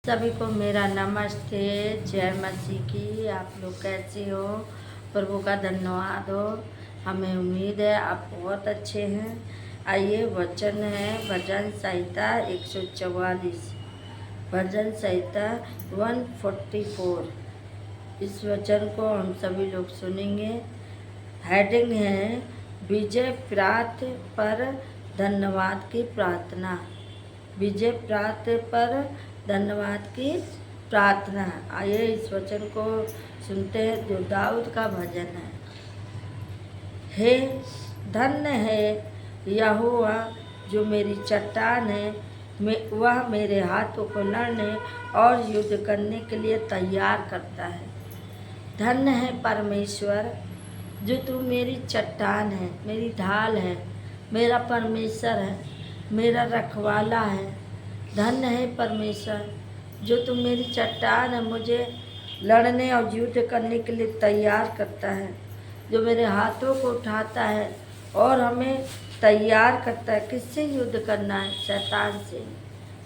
सभी को मेरा नमस्ते। जय मसीह की। आप लोग कैसे हो? प्रभु का धन्यवाद हो। हमें उम्मीद है आप बहुत अच्छे हैं। आइए, वचन है भजन संहिता 144, भजन संहिता 144। इस वचन को हम सभी लोग सुनेंगे। हेडिंग है विजय प्राप्त पर धन्यवाद की प्रार्थना। विजय प्राप्त पर धन्यवाद की प्रार्थना। आइए इस वचन को सुनते हैं जो दाऊद का भजन है। हे धन्य है यहोवा जो मेरी चट्टान है, वह मेरे हाथों को लड़ने और युद्ध करने के लिए तैयार करता है। धन्य है परमेश्वर जो तू मेरी चट्टान है, मेरी ढाल है, मेरा परमेश्वर है, मेरा रखवाला है। धन्य है परमेश्वर जो तुम मेरी चट्टान है, मुझे लड़ने और युद्ध करने के लिए तैयार करता है, जो मेरे हाथों को उठाता है और हमें तैयार करता है। किससे युद्ध करना है? शैतान से।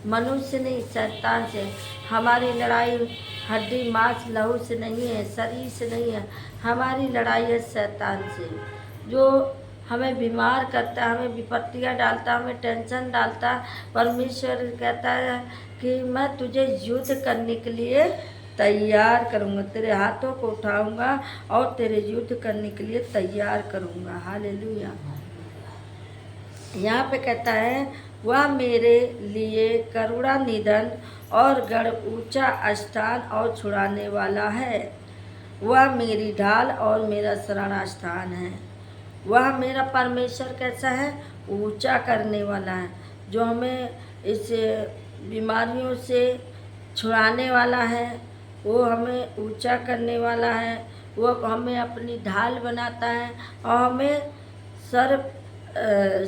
मनुष्य नहीं, शैतान से। हमारी लड़ाई हड्डी मांस लहू से नहीं है, शरीर से नहीं है। हमारी लड़ाई है शैतान से, जो हमें बीमार करता है, हमें विपत्तियाँ डालता, हमें टेंशन डालता। परमेश्वर कहता है कि मैं तुझे युद्ध करने के लिए तैयार करूँगा, तेरे हाथों को उठाऊँगा और तेरे युद्ध करने के लिए तैयार करूँगा। हालेलुया। यहाँ पे कहता है वह मेरे लिए करुणा निधन और गढ़ ऊंचा स्थान और छुड़ाने वाला है। वह मेरी ढाल और मेरा शरण स्थान है। वह मेरा परमेश्वर कैसा है? ऊंचा करने वाला है, जो हमें इस बीमारियों से छुड़ाने वाला है। वो हमें ऊंचा करने वाला है। वो हमें अपनी ढाल बनाता है और हमें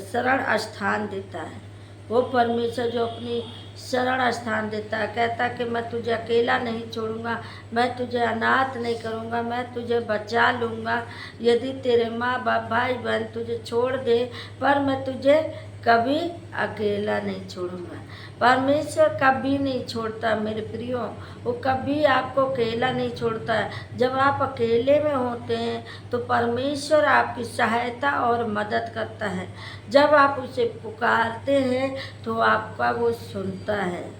शरण स्थान देता है। वो परमेश्वर जो अपनी शरण स्थान देता है, कहता है कि मैं तुझे अकेला नहीं छोड़ूंगा, मैं तुझे अनाथ नहीं करूंगा, मैं तुझे बचा लूँगा। यदि तेरे माँ बाप भाई बहन तुझे छोड़ दे, पर मैं तुझे कभी अकेला नहीं छोड़ूंगा। परमेश्वर कभी नहीं छोड़ता मेरे प्रियो। वो कभी आपको अकेला नहीं छोड़ता है। जब आप अकेले में होते हैं तो परमेश्वर आपकी सहायता और मदद करता है। जब आप उसे पुकारते हैं तो आपका वो सुनता है,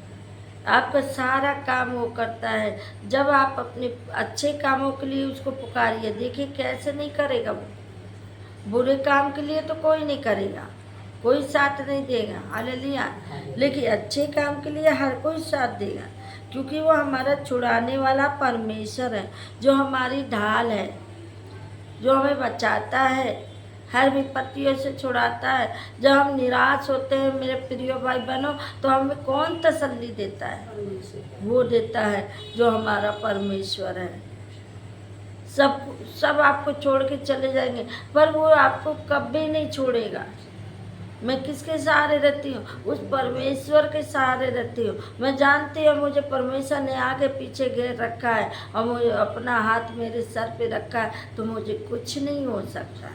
आपका सारा काम वो करता है। जब आप अपने अच्छे कामों के लिए उसको पुकारिए, देखिए कैसे नहीं करेगा वो। बुरे काम के लिए तो कोई नहीं करेगा, कोई साथ नहीं देगा। हालेलुया। लेकिन अच्छे काम के लिए हर कोई साथ देगा, क्योंकि वो हमारा छुड़ाने वाला परमेश्वर है, जो हमारी ढाल है, जो हमें बचाता है, हर विपत्तियों से छुड़ाता है। जब हम निराश होते हैं मेरे प्रिय भाई बहनों, तो हमें कौन तसल्ली देता है? वो देता है जो हमारा परमेश्वर है। सब आपको छोड़ के चले जाएंगे, पर वो आपको कभी नहीं छोड़ेगा। मैं किसके सहारे रहती हूँ? उस परमेश्वर के सहारे रहती हूँ। मैं जानती हूँ मुझे परमेश्वर ने आगे पीछे घेर रखा है और मुझे अपना हाथ मेरे सर पे रखा है, तो मुझे कुछ नहीं हो सकता।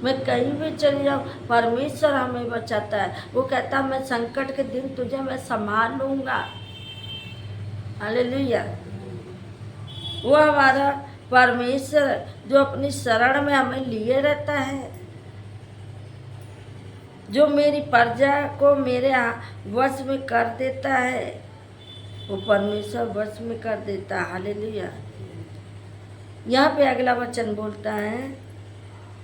मैं कहीं भी चली जाऊँ, परमेश्वर हमें बचाता है। वो कहता है मैं संकट के दिन तुझे मैं संभाल लूँगा। हालेलुया। वो हमारा परमेश्वर जो अपनी शरण में हमें लिए रहता है, जो मेरी प्रजा को मेरे वश में कर देता है। वो परमेश्वर वश में कर देता है। हालेलुया। यहाँ पे अगला वचन बोलता है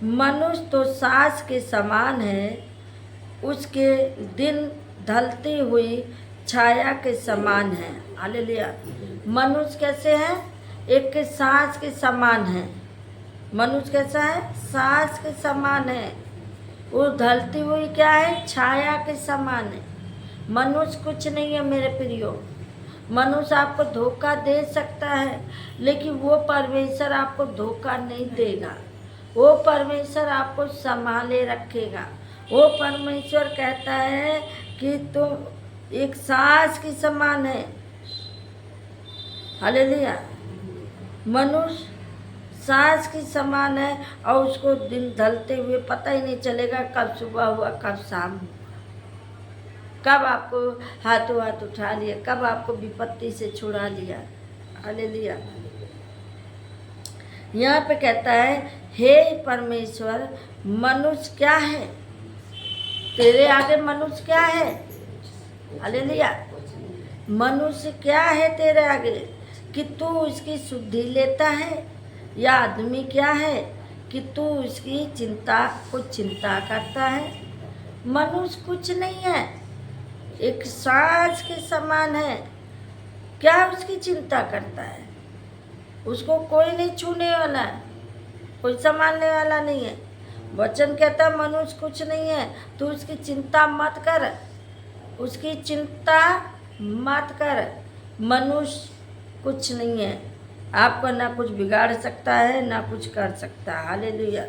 मनुष्य तो साँस के समान है, उसके दिन ढलती हुई छाया के समान है। हालेलुया। मनुष्य कैसे है? एक के सांस के समान है। मनुष्य कैसा है? सांस के समान है। वो ढलती हुई क्या है? छाया के समान है। मनुष्य कुछ नहीं है मेरे प्रियो। मनुष्य आपको धोखा दे सकता है, लेकिन वो परमेश्वर आपको धोखा नहीं देगा। वो परमेश्वर आपको संभाले रखेगा। वो परमेश्वर कहता है कि तुम एक सांस के समान है। हालेलुया। मनुष्य सांस के समान है और उसको दिन ढलते हुए पता ही नहीं चलेगा कब सुबह हुआ कब शाम हुआ। कब आपको हाथों हाथ उठा लिया, कब आपको विपत्ति से छुड़ा लिया। हालेलुया। यहाँ पे कहता है, हे परमेश्वर, मनुष्य क्या है तेरे आगे, मनुष्य क्या है। हालेलुया। मनुष्य क्या है तेरे आगे कि तू उसकी शुद्धि लेता है, या आदमी क्या है कि तू उसकी चिंता करता है। मनुष्य कुछ नहीं है, एक सांस के समान है, क्या उसकी चिंता करता है। उसको कोई नहीं छूने वाला है, कोई संभालने वाला नहीं है। वचन कहता है मनुष्य कुछ नहीं है, तू उसकी चिंता मत कर, उसकी चिंता मत कर। मनुष्य कुछ नहीं है, आपका ना कुछ बिगाड़ सकता है ना कुछ कर सकता है। हालेलुया।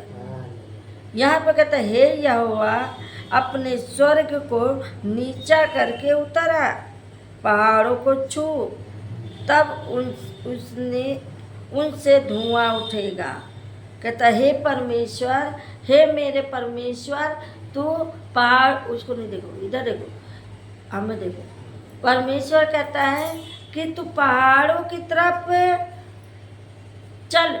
यहाँ पर कहता है, हे यहोवा, अपने स्वर्ग को नीचा करके उतरा, पहाड़ों को छू, तब उसने उनसे धुआं उठेगा। कहता, हे परमेश्वर, हे मेरे परमेश्वर, तू पहाड़, उसको नहीं देखो, इधर देखो, हमें देखो। परमेश्वर कहता है कि तू पहाड़ों की तरफ चल,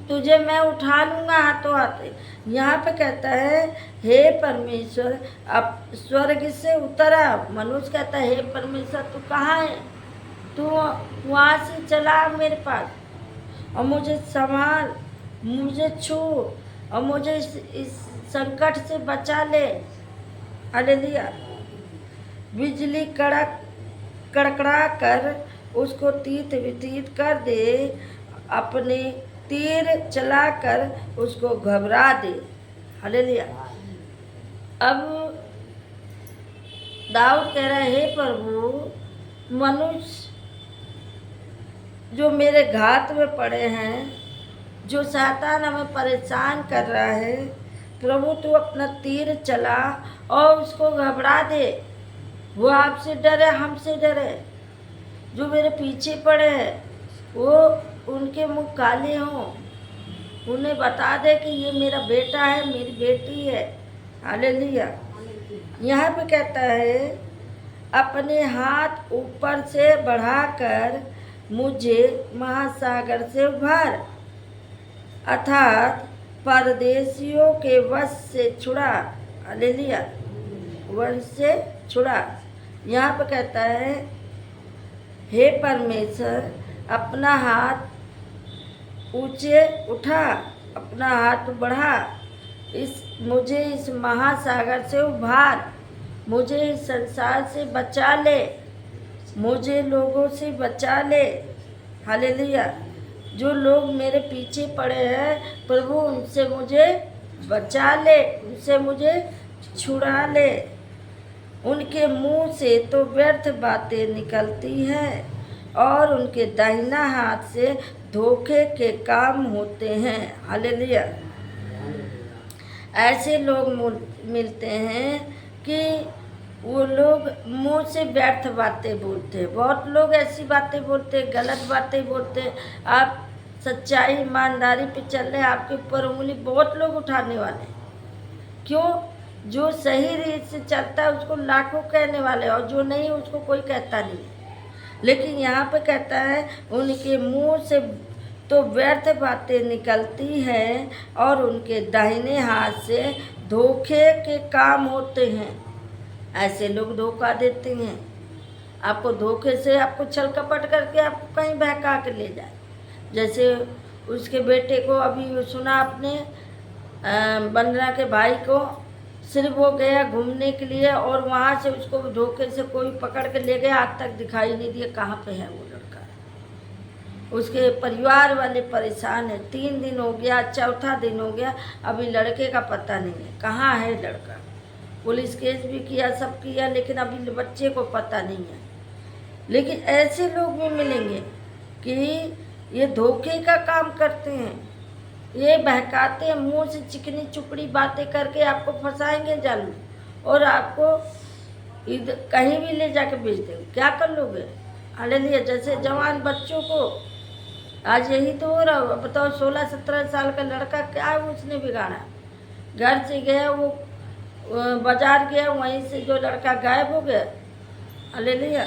तुझे मैं उठा लूँगा हाथों हाथ। यहाँ पे कहता है, हे परमेश्वर, अब स्वर्ग से उतरा। मनुष्य कहता है, हे परमेश्वर तू कहाँ है, तू वहाँ से चला मेरे पास और मुझे संभाल, मुझे छू और मुझे इस संकट से बचा ले। हालेलुया। बिजली कड़कड़ा कर उसको तीत वितीत कर दे, अपने तीर चलाकर उसको घबरा दे। हालेलुया। अब दाऊद कह रहा है, हे प्रभु, मनुष्य जो मेरे घात में पड़े हैं, जो शैतान हमें परेशान कर रहा है, प्रभु तू अपना तीर चला और उसको घबरा दे। वो आपसे डरे, हमसे डरे। जो मेरे पीछे पड़े हैं वो उनके मुंह काले हों, उन्हें बता दे कि ये मेरा बेटा है, मेरी बेटी है। हालेलुया। यहाँ पे कहता है, अपने हाथ ऊपर से बढ़ाकर मुझे महासागर से उभार, अर्थात परदेशियों के वश से छुड़ा। हालेलुया। वश से छुड़ा। यहाँ पे कहता है, हे परमेश्वर, अपना हाथ ऊंचे उठा, अपना हाथ बढ़ा, मुझे इस महासागर से उभार, मुझे इस संसार से बचा ले, मुझे लोगों से बचा ले। हालेलुया। जो लोग मेरे पीछे पड़े हैं, प्रभु उनसे मुझे बचा ले, उनसे मुझे छुड़ा ले। उनके मुंह से तो व्यर्थ बातें निकलती हैं और उनके दाहिना हाथ से धोखे के काम होते हैं। हालेलुया। ऐसे लोग मिलते हैं कि वो लोग मुंह से व्यर्थ बातें बोलते हैं। बहुत लोग ऐसी बातें बोलते हैं, गलत बातें बोलते हैं। आप सच्चाई ईमानदारी पे चल रहे हैं, आपके ऊपर उंगली बहुत लोग उठाने वाले। क्यों? जो सही रीत से चलता है उसको लाखों कहने वाले, और जो नहीं उसको कोई कहता नहीं। लेकिन यहाँ पे कहता है, उनके मुंह से तो व्यर्थ बातें निकलती हैं और उनके दाहिने हाथ से धोखे के काम होते हैं। ऐसे लोग धोखा देते हैं, आपको धोखे से, आपको छल कपट करके आपको कहीं बहका के ले जाए। जैसे उसके बेटे को अभी सुना आपने, वंदना के भाई को, सिर्फ वो गया घूमने के लिए और वहाँ से उसको धोखे से कोई पकड़ के ले गया, आज तक दिखाई नहीं दिया कहाँ पे है वो लड़का। उसके परिवार वाले परेशान है। 3 दिन हो गया, चौथा दिन हो गया, अभी लड़के का पता नहीं है कहाँ है लड़का। पुलिस केस भी किया, सब किया, लेकिन अभी बच्चे को पता नहीं है। लेकिन ऐसे लोग भी मिलेंगे कि ये धोखे का काम करते हैं, ये बहकाते हैं, मुंह से चिकनी चुपड़ी बातें करके आपको फंसाएंगे जाल में और आपको इधर कहीं भी ले जाके बेच देंगे। क्या कर लोगे? हालेलुया। जैसे जवान बच्चों को आज यही तो हो रहा। बताओ, 16-17 साल का लड़का, क्या उसने बिगाड़ा? घर से गया, वो बाजार गया, वहीं से जो लड़का गायब हो गया। हालेलुया।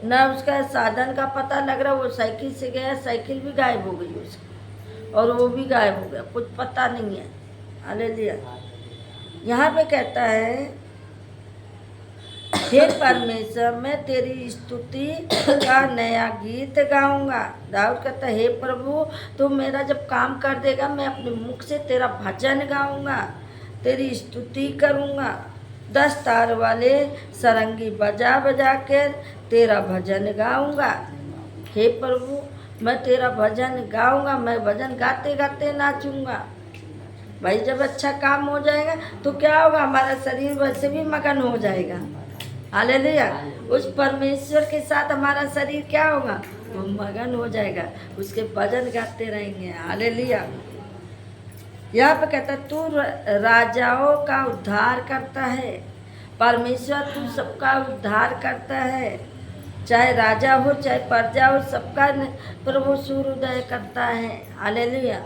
ना उसका साधन का पता लग रहा, वो साइकिल से गया, साइकिल भी गायब हो गई उसकी, और वो भी गायब हो गया, कुछ पता नहीं है। हालेलुया। यहाँ पे कहता है, हे परमेश्वर, मैं तेरी स्तुति का नया गीत गाऊंगा। दाऊद कहता है, हे प्रभु, तू मेरा जब काम कर देगा, मैं अपने मुख से तेरा भजन गाऊंगा, तेरी स्तुति करूंगा। 10 तार वाले सरंगी बजा बजा कर तेरा भजन गाऊंगा। हे प्रभु, मैं तेरा भजन गाऊंगा, मैं भजन गाते गाते नाचूंगा। भाई जब अच्छा काम हो जाएगा तो क्या होगा, हमारा शरीर वैसे भी मगन हो जाएगा। हालेलुया। उस परमेश्वर के साथ हमारा शरीर क्या होगा, वो मगन हो जाएगा, उसके भजन गाते रहेंगे। हालेलुया। यहाँ पे कहता है, तू राजाओं का उद्धार करता है। परमेश्वर तू सबका उद्धार करता है, चाहे राजा हो चाहे प्रजा हो, सबका प्रभु सूर्योदय करता है। हालेलुया।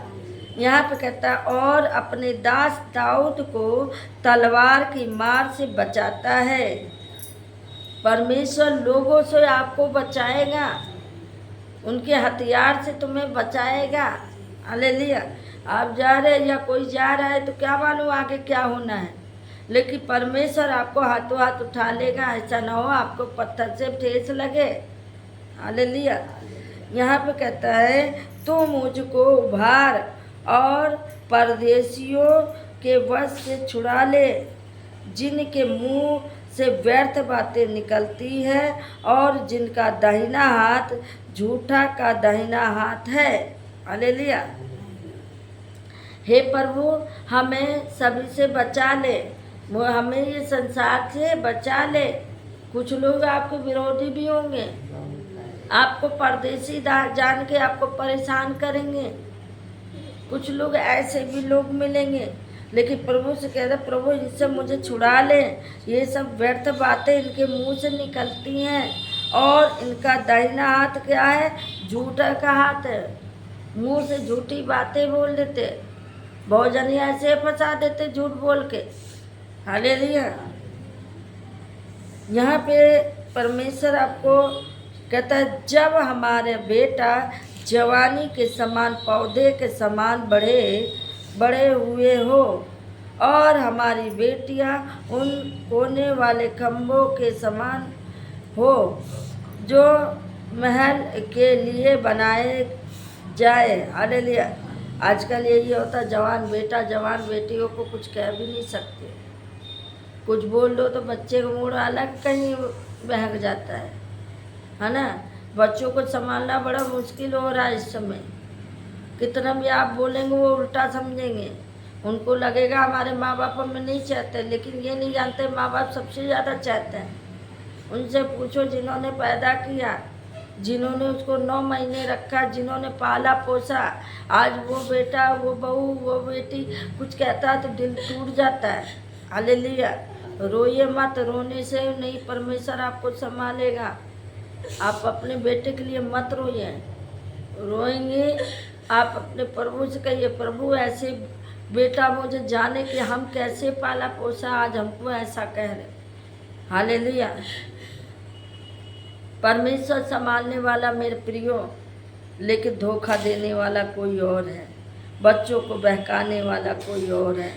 यहाँ पे कहता है, और अपने दास दाऊद को तलवार की मार से बचाता है। परमेश्वर लोगों से आपको बचाएगा, उनके हथियार से तुम्हें बचाएगा। हालेलुया। आप जा रहे या कोई जा रहा है तो क्या मालूम आगे क्या होना है, लेकिन परमेश्वर आपको हाथों हाथ उठा लेगा। ऐसा ना हो आपको पत्थर से ठेस लगे। हालेलुया। यहाँ पे कहता है, तू मुझको उभार और परदेशियों के वश से छुड़ा ले, जिनके मुंह से व्यर्थ बातें निकलती है और जिनका दाहिना हाथ झूठा का दाहिना हाथ है। हालेलुया। हे प्रभु, हमें सभी से बचा ले, हमें ये संसार से बचा ले। कुछ लोग आपके विरोधी भी होंगे, आपको परदेसी जान के आपको परेशान करेंगे। कुछ लोग ऐसे भी लोग मिलेंगे, लेकिन प्रभु से कह रहे, प्रभु इनसे मुझे छुड़ा ले, ये सब व्यर्थ बातें इनके मुंह से निकलती हैं और इनका दाहिना हाथ क्या है, झूठा का हाथ है। मुंह से झूठी बातें बोल देते, बहुत जने ऐसे फंसा देते झूठ बोल के। हालेलुया। यहाँ पे परमेश्वर आपको कहता है, जब हमारे बेटा जवानी के समान पौधे के समान बड़े हुए हो और हमारी बेटियां उन कोने वाले खम्भों के समान हो जो महल के लिए बनाए जाए। हालेलुया। आजकल यही होता, जवान बेटा जवान बेटियों को कुछ कह भी नहीं सकते, कुछ बोल दो तो बच्चे का मूड अलग कहीं बहक जाता है ना। बच्चों को संभालना बड़ा मुश्किल हो रहा है इस समय। कितना भी आप बोलेंगे वो उल्टा समझेंगे, उनको लगेगा हमारे माँ बाप हमें नहीं चाहते, लेकिन ये नहीं जानते माँ बाप सबसे ज़्यादा चाहते हैं। उनसे पूछो जिन्होंने पैदा किया, जिन्होंने उसको 9 महीने रखा, जिन्होंने पाला पोसा, आज वो बेटा वो बहू वो बेटी कुछ कहता है तो दिल टूट जाता है। हालेलुया। रोइए मत, रोने से नहीं परमेश्वर आपको संभालेगा। आप अपने बेटे के लिए मत रोइए, रोएंगे आप अपने प्रभु से कहिए, प्रभु ऐसे बेटा मुझे जाने कि हम कैसे पाला पोसा, आज हमको ऐसा कह रहे। हालेलुया। परमेश्वर संभालने वाला मेरे प्रियो, लेकिन धोखा देने वाला कोई और है, बच्चों को बहकाने वाला कोई और है।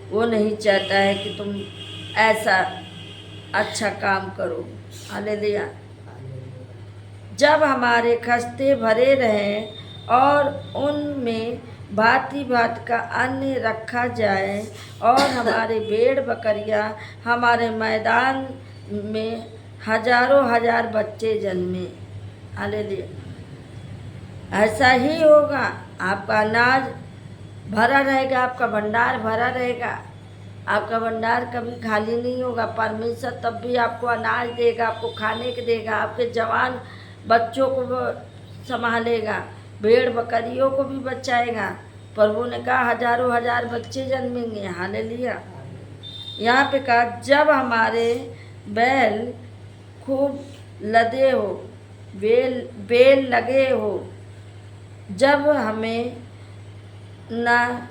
वो नहीं चाहता है कि तुम ऐसा अच्छा काम करो। हालेलुया। जब हमारे खस्ते भरे रहें और उनमें भांति भांति का अन्न रखा जाए और हमारे भेड़ बकरियां हमारे मैदान में हजारों हजार बच्चे जन्मे। हालेलुया। ऐसा ही होगा, आपका अनाज भरा रहेगा, आपका भंडार भरा रहेगा, आपका भंडार कभी खाली नहीं होगा। परमेश्वर तब भी आपको अनाज देगा, आपको खाने के देगा, आपके जवान बच्चों को संभालेगा, भेड़ बकरियों को भी बचाएगा। प्रभु ने कहा हजारों हजार बच्चे जन्मेंगे। हालेलुया। यहाँ पे कहा, जब हमारे बैल खूब लदे हो, बेल लगे हो, जब हमें न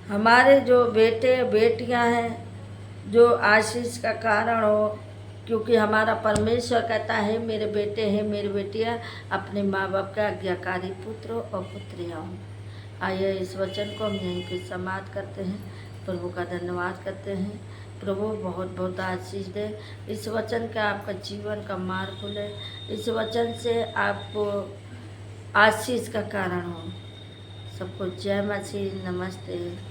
हमारे जो बेटे बेटियां हैं जो आशीष का कारण हो, क्योंकि हमारा परमेश्वर कहता है मेरे बेटे हैं मेरी बेटियां अपने माँ बाप के आज्ञाकारी पुत्र और पुत्रियां हों। आइए इस वचन को हम यहीं पे समाप्त करते हैं। प्रभु का धन्यवाद करते हैं। प्रभु बहुत बहुत आशीष दे। इस वचन का आपका जीवन का मार्ग खुले। इस वचन से आपको आशीष का कारण हो। सबको जय मसीह। नमस्ते।